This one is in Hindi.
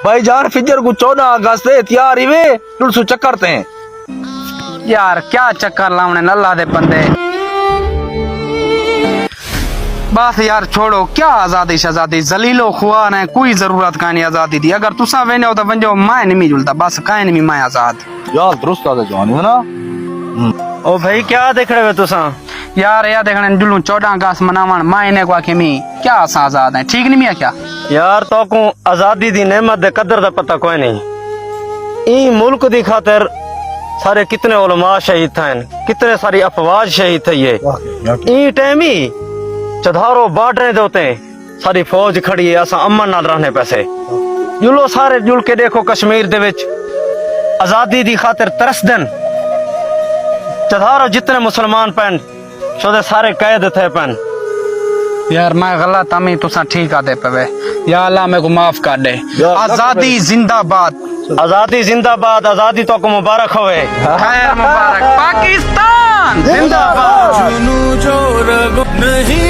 भाईजान फिजर को 14 अगस्त है तैयार ही वे टुलसू चक्करते हैं। यार क्या चक्कर लावने अल्लाह दे बंदे। बस यार छोड़ो, क्या आजादी शजादी जलीलो खुआ ने कोई जरूरत का नहीं आजादी दी। अगर तुसा वेने हो तो वंजो मैं नहीं जुलता, बस काहे नहीं मैं आजाद। यार दुरुस्त आ जवानी है ना। ओ भाई क्या देख रहे हो तुसा? यार या देखने जुलू 14 अगस्त मनावन मायने को आके मी क्या असा आजाद है, ठीक नहीं मिया क्या? यार तो को आजादी दी नेमत दे कदर दा पता कोई नहीं। ई मुल्क दी खातिर सारे कितने उलमा शहीद थे, कितने सारी अफवाज शहीद थे। ये ई टाइम ही चधारो बार्डर दोते सारी फौज खड़ी है, असा अमन नाल रहने पैसे जुलो सारे जुल के देखो कश्मीर दे विच आजादी दी खातिर तरस दिन चधारो जितने मुसलमान पैन सो सारे कैद थे पैन। यार मैं गलत हमी तुसा ठीक आते पे। या अल्लाह मेरे को माफ कर दे। आजादी जिंदाबाद, आजादी जिंदाबाद, आजादी तो को मुबारक होवे। खैर मुबारक। पाकिस्तान जिंदाबाद। जो रग नहीं